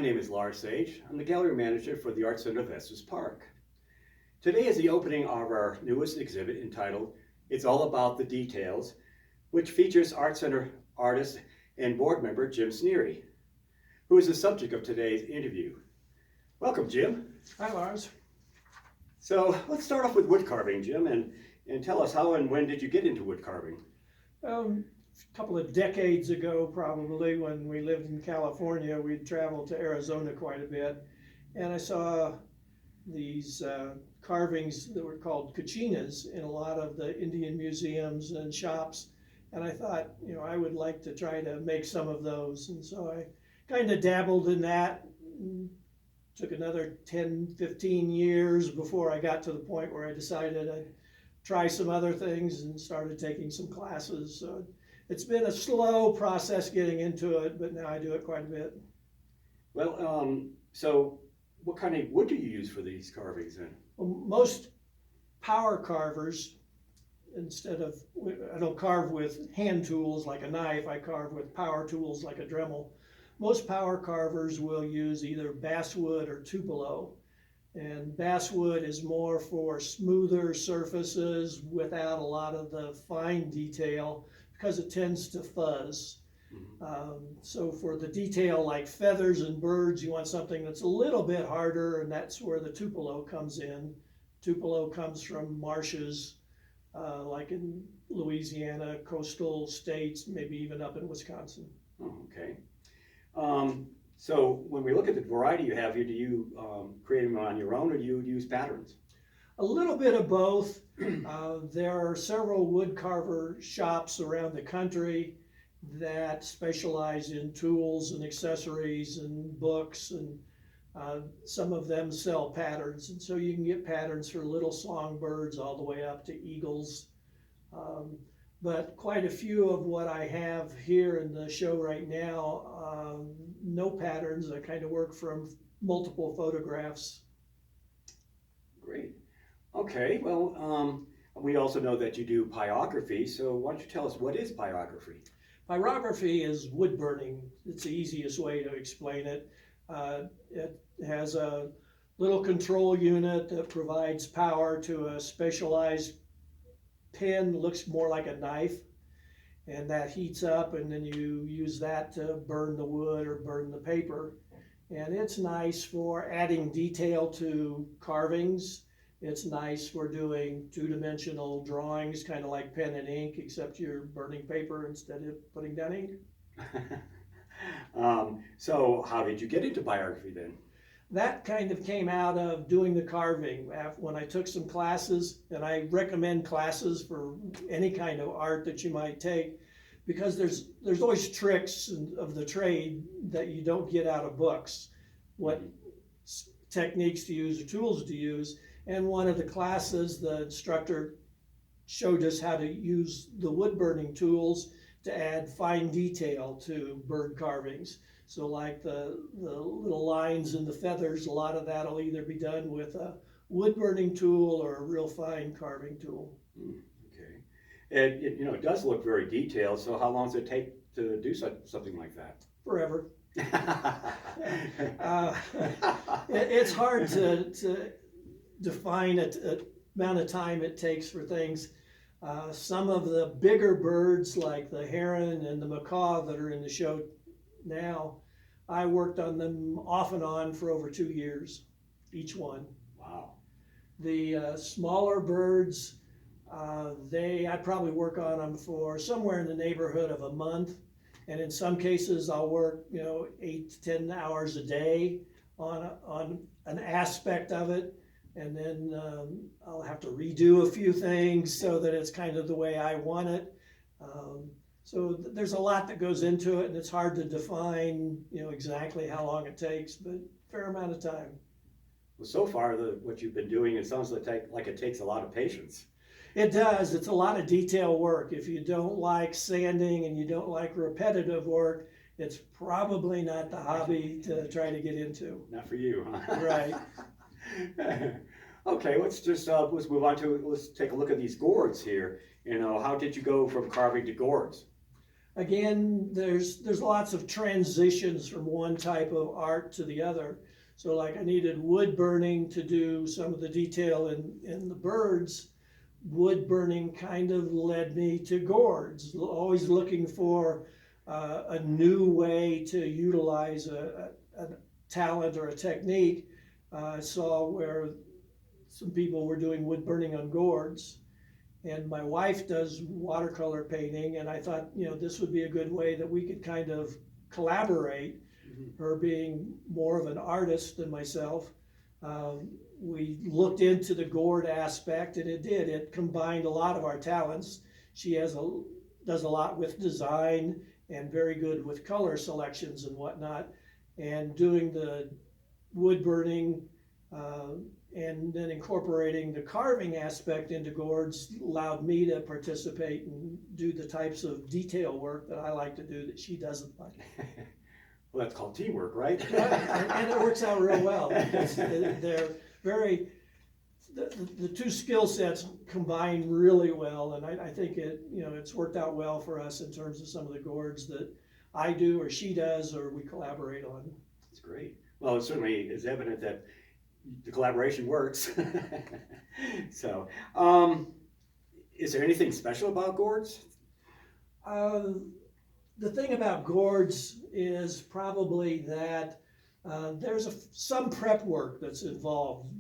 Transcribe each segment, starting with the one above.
My name is Lars Sage. I'm the gallery manager for the Art Center of Estes Park. Today is the opening of our newest exhibit entitled It's All About the Details, which features Art Center artist and board member Jim Sneary, who is the subject of today's interview. Welcome, Jim. Hi, Lars. So let's start off with wood carving, Jim, and tell us how and when did you get into wood carving? A couple of decades ago, probably, when we lived in California, we'd traveled to Arizona quite a bit, and I saw these carvings that were called kachinas in a lot of the Indian museums and shops, and I thought, I would like to try to make some of those, and so I kind of dabbled in that. Took another 10, 15 years before I got to the point where I decided I'd try some other things and started taking some classes. So it's been a slow process getting into it, but now I do it quite a bit. Well, so what kind of wood do you use for these carvings then? Well, most power carvers, I don't carve with hand tools like a knife, I carve with power tools like a Dremel. Most power carvers will use either basswood or tupelo. And basswood is more for smoother surfaces without a lot of the fine detail because it tends to fuzz. So for the detail like feathers and birds, you want something that's a little bit harder, and that's where the tupelo comes in. Tupelo comes from marshes, like in Louisiana, coastal states, maybe even up in Wisconsin. Oh, okay. So when we look at the variety you have here, do you create them on your own or do you use patterns? A little bit of both. There are several wood carver shops around the country that specialize in tools and accessories and books, and some of them sell patterns. And so you can get patterns for little songbirds all the way up to eagles. But quite a few of what I have here in the show right now, no patterns. I kind of work from multiple photographs. Great. Okay, well, we also know that you do pyrography, so why don't you tell us what is pyrography? Pyrography is wood burning. It's the easiest way to explain it. It has a little control unit that provides power to a specialized pen, looks more like a knife, and that heats up, and then you use that to burn the wood or burn the paper. And it's nice for adding detail to carvings. It's nice for doing two-dimensional drawings, kind of like pen and ink, except you're burning paper instead of putting down ink. So how did you get into pyrography then? That kind of came out of doing the carving. When I took some classes, and I recommend classes for any kind of art that you might take, because there's always tricks of the trade that you don't get out of books, what techniques to use or tools to use. And one of the classes, the instructor showed us how to use the wood burning tools to add fine detail to bird carvings. So like the little lines and the feathers, a lot of that will either be done with a wood burning tool or a real fine carving tool. Okay. And it does look very detailed, so how long does it take to do something like that? Forever. It's hard to define an amount of time it takes for things. Some of the bigger birds like the heron and the macaw that are in the show now, I worked on them off and on for over 2 years, each one. Wow. The smaller birds, I probably work on them for somewhere in the neighborhood of a month. And in some cases, I'll work, 8 to 10 hours a day on an aspect of it. And then I'll have to redo a few things so that it's kind of the way I want it. So there's a lot that goes into it, and it's hard to define, exactly how long it takes, but a fair amount of time. Well, so far, what you've been doing, it sounds like it takes a lot of patience. It does. It's a lot of detail work. If you don't like sanding and you don't like repetitive work, it's probably not the hobby to try to get into. Not for you, huh? Right. Okay, let's move on let's take a look at these gourds here. How did you go from carving to gourds? again, there's lots of transitions from one type of art to the other. So like I needed wood burning to do some of the detail in the birds. Wood burning kind of led me to gourds, always looking for a new way to utilize a talent or a technique. I saw where some people were doing wood burning on gourds. And my wife does watercolor painting, and I thought, this would be a good way that we could kind of collaborate, her being more of an artist than myself. We looked into the gourd aspect, and it combined a lot of our talents. She does a lot with design and very good with color selections and whatnot. And doing the wood burning and then incorporating the carving aspect into gourds allowed me to participate and do the types of detail work that I like to do that she doesn't like. Well, that's called teamwork, right? And it works out real well because they're very, the two skill sets combine really well, and I think it's worked out well for us in terms of some of the gourds that I do or she does or we collaborate on. That's great. Well, it certainly is evident that the collaboration works. So, is there anything special about gourds? The thing about gourds is probably that there's some prep work that's involved.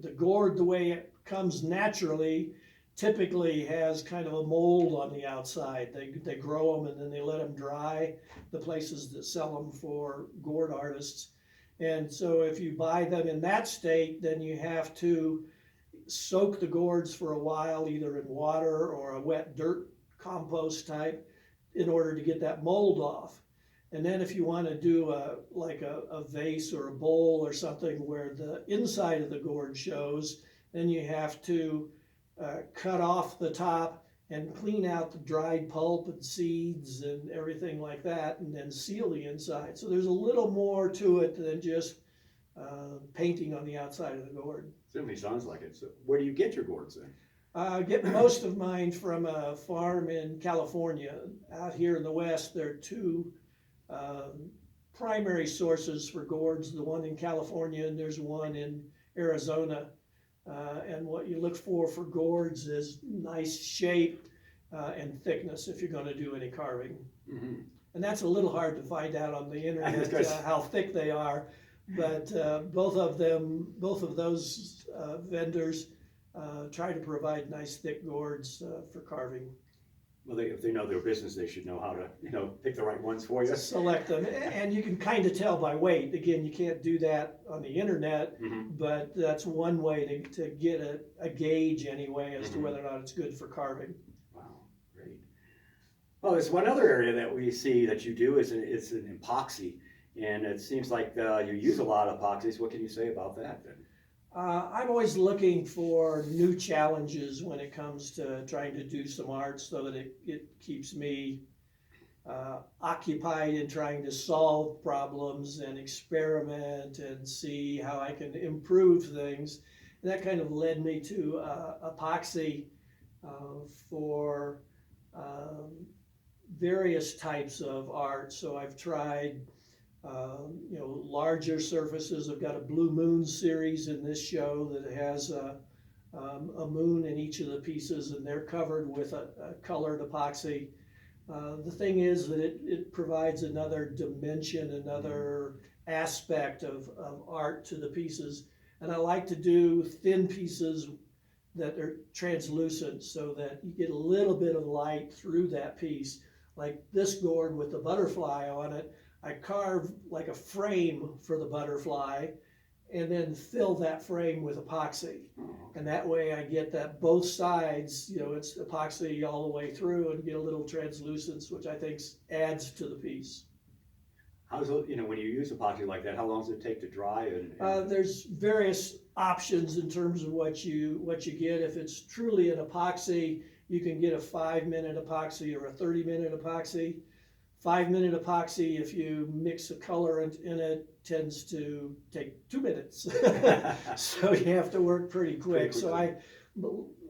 The gourd, the way it comes naturally, typically has kind of a mold on the outside. They grow them and then they let them dry, the places that sell them for gourd artists. And so if you buy them in that state, then you have to soak the gourds for a while, either in water or a wet dirt compost type, in order to get that mold off. And then if you want to do like a vase or a bowl or something where the inside of the gourd shows, then you have to cut off the top and clean out the dried pulp and seeds and everything like that, and then seal the inside. So there's a little more to it than just painting on the outside of the gourd. Certainly sounds like it. So where do you get your gourds then? I get most of mine from a farm in California. Out here in the West, there are two primary sources for gourds, the one in California and there's one in Arizona. And what you look for gourds is nice shape and thickness if you're going to do any carving. Mm-hmm. And that's a little hard to find out on the internet how thick they are. But both of those vendors try to provide nice thick gourds for carving. Well, if they know their business, they should know how to, pick the right ones for you. Select them, and you can kind of tell by weight. Again, you can't do that on the internet, mm-hmm. but that's one way to get a gauge anyway as to whether or not it's good for carving. Wow, great. Well, there's one other area that we see that you do it's an epoxy, and it seems like you use a lot of epoxies. What can you say about that then? I'm always looking for new challenges when it comes to trying to do some art so that it keeps me occupied in trying to solve problems and experiment and see how I can improve things. And that kind of led me to epoxy for various types of art. So I've tried larger surfaces. I've got a Blue Moon series in this show that has a moon in each of the pieces, and they're covered with a colored epoxy. The thing is that it provides another dimension, another aspect of art to the pieces. And I like to do thin pieces that are translucent so that you get a little bit of light through that piece. Like this gourd with the butterfly on it, I carve like a frame for the butterfly and then fill that frame with epoxy. And that way I get that both sides, it's epoxy all the way through and get a little translucence, which I think adds to the piece. How's it, when you use epoxy like that, how long does it take to dry? There's various options in terms of what you get. If it's truly an epoxy, you can get a 5-minute epoxy or a 30-minute epoxy. 5-minute epoxy, if you mix a colorant in it, tends to take 2 minutes. So you have to work pretty quick. So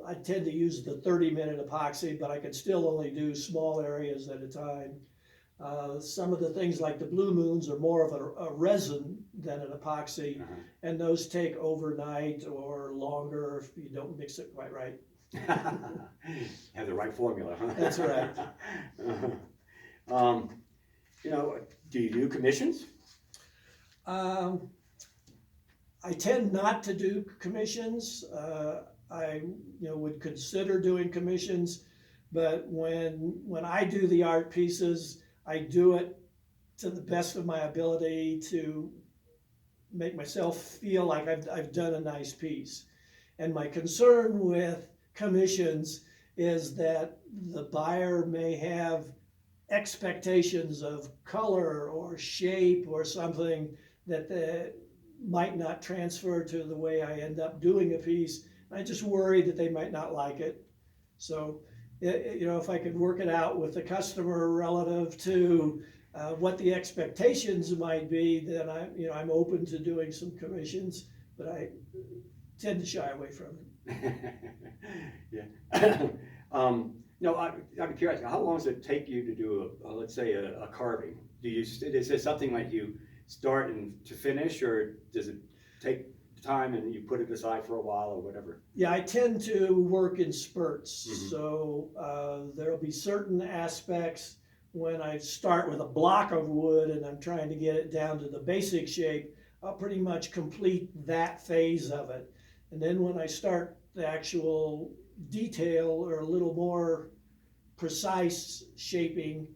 I tend to use the 30-minute epoxy, but I can still only do small areas at a time. Some of the things like the Blue Moons are more of a resin than an epoxy, and those take overnight or longer if you don't mix it quite right. Have the right formula, huh? That's right. You know, do you do commissions? I tend not to do commissions. I would consider doing commissions, but when I do the art pieces, I do it to the best of my ability to make myself feel like I've done a nice piece. And my concern with commissions is that the buyer may have expectations of color or shape or something that might not transfer to the way I end up doing a piece. I just worry that they might not like it. So, if I could work it out with the customer relative to what the expectations might be, then I'm open to doing some commissions, but I tend to shy away from it. Yeah. I'm curious. How long does it take you to do let's say a carving? Is it something like you start and to finish, or does it take time and you put it aside for a while or whatever? Yeah, I tend to work in spurts. Mm-hmm. So there'll be certain aspects when I start with a block of wood and I'm trying to get it down to the basic shape, I'll pretty much complete that phase of it. And then when I start the actual detail or a little more precise shaping,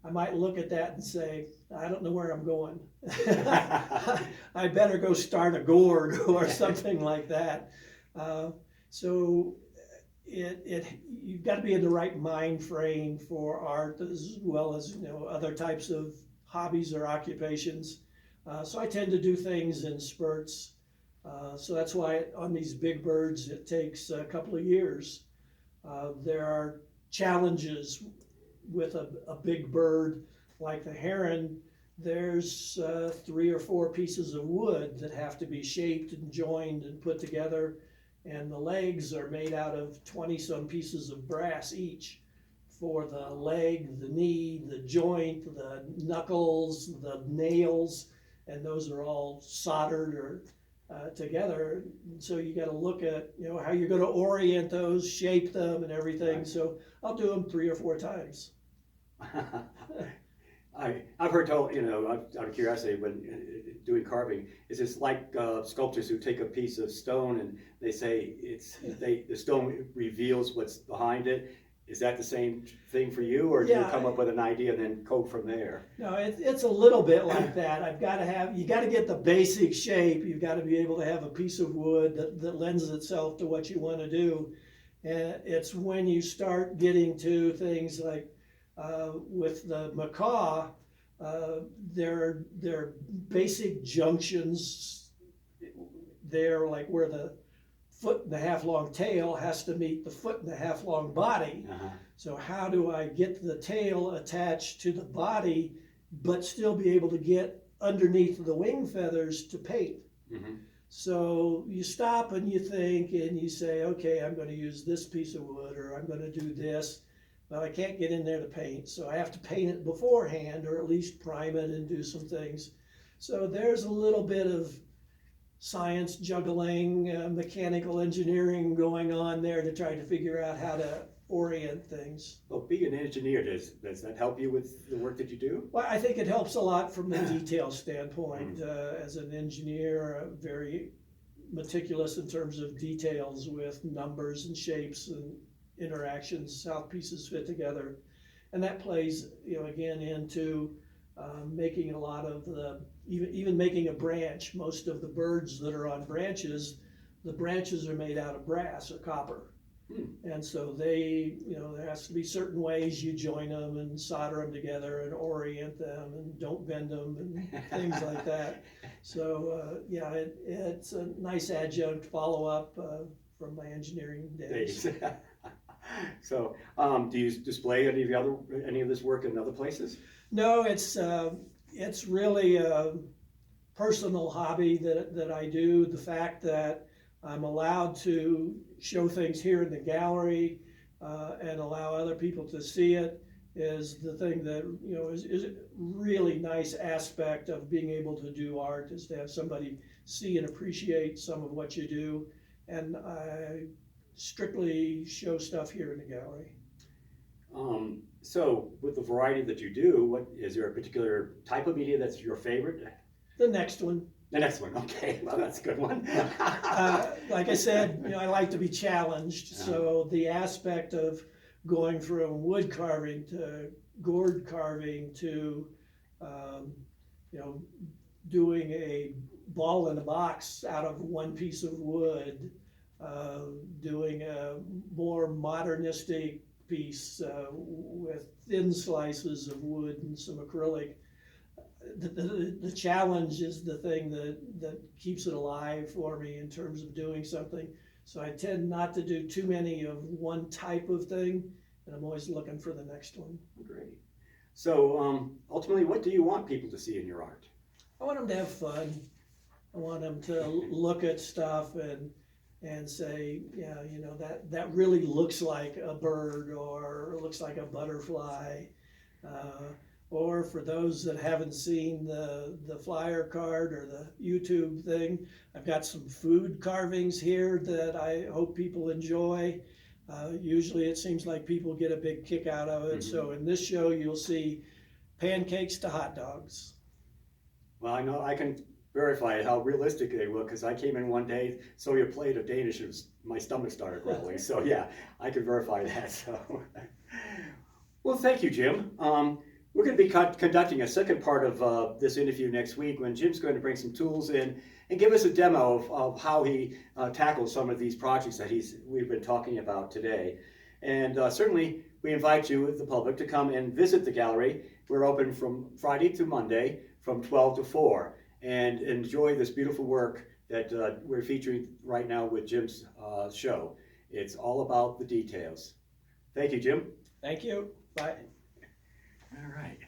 I might look at that and say, I don't know where I'm going. I better go start a gourd or something like that. So you've got to be in the right mind frame for art as well as other types of hobbies or occupations. So I tend to do things in spurts. So that's why on these big birds it takes a couple of years. There are challenges with a big bird like the heron. There's 3 or 4 pieces of wood that have to be shaped and joined and put together, and the legs are made out of 20-some pieces of brass each for the leg, the knee, the joint, the knuckles, the nails, and those are all soldered or together. So you got to look at how you're going to orient those, shape them, and everything. Right. So I'll do them 3 or 4 times. I've heard told, out of curiosity, when doing carving, is it's like sculptors who take a piece of stone and they say the stone reveals what's behind it. Is that the same thing for you, or do you come up with an idea and then go from there? No, it's a little bit like that. You got to get the basic shape. You've got to be able to have a piece of wood that lends itself to what you want to do. And it's when you start getting to things like with the macaw, there are basic junctions there, like where the 1.5 foot long tail has to meet the 1.5 foot long body. Uh-huh. So how do I get the tail attached to the body, but still be able to get underneath the wing feathers to paint? Mm-hmm. So you stop and you think and you say, okay, I'm going to use this piece of wood, or I'm going to do this. Well, I can't get in there to paint, so I have to paint it beforehand, or at least prime it and do some things. So there's a little bit of science juggling, mechanical engineering going on there to try to figure out how to orient things. Well, being an engineer, does that help you with the work that you do? Well, I think it helps a lot from the detail standpoint. As an engineer, very meticulous in terms of details with numbers and shapes and interactions, how pieces fit together. And that plays, again, into making a lot of even making a branch. Most of the birds that are on branches, the branches are made out of brass or copper. And so they, there has to be certain ways you join them and solder them together and orient them and don't bend them and things like that. So it's a nice adjunct follow-up from my engineering days. So, do you display any of this work in other places? No, it's really a personal hobby that I do. The fact that I'm allowed to show things here in the gallery and allow other people to see it is the thing that, you know, is a really nice aspect of being able to do art, is to have somebody see and appreciate some of what you do. And I strictly show stuff here in the gallery. So with the variety that you do, what is there a particular type of media that's your favorite? The next one. The next one, okay, well, that's a good one. Like I said, you know, I like to be challenged, so the aspect of going from wood carving to gourd carving to, you know, doing a ball in a box out of one piece of wood, doing a more modernistic piece with thin slices of wood and some acrylic. The challenge is the thing that keeps it alive for me in terms of doing something. So I tend not to do too many of one type of thing, and I'm always looking for the next one. Great. So ultimately, what do you want people to see in your art? I want them to have fun. I want them to look at stuff and say, yeah, you know, that really looks like a bird or looks like a butterfly. Or for those that haven't seen the flyer card or the YouTube thing, I've got some food carvings here that I hope people enjoy. Usually it seems like people get a big kick out of it. So in this show, you'll see pancakes to hot dogs. Well, I know I can verify how realistic they look, because I came in one day, saw your plate of Danish, and my stomach started growling. So yeah, I can verify that. So, well, thank you, Jim. We're going to be conducting a second part of this interview next week, when Jim's going to bring some tools in and give us a demo of how he tackles some of these projects that we've been talking about today. And certainly we invite you, the public, to come and visit the gallery. We're open from Friday to Monday from 12 to 4, and enjoy this beautiful work that we're featuring right now with Jim's show. It's all about the details. Thank you, Jim. Thank you. Bye. All right.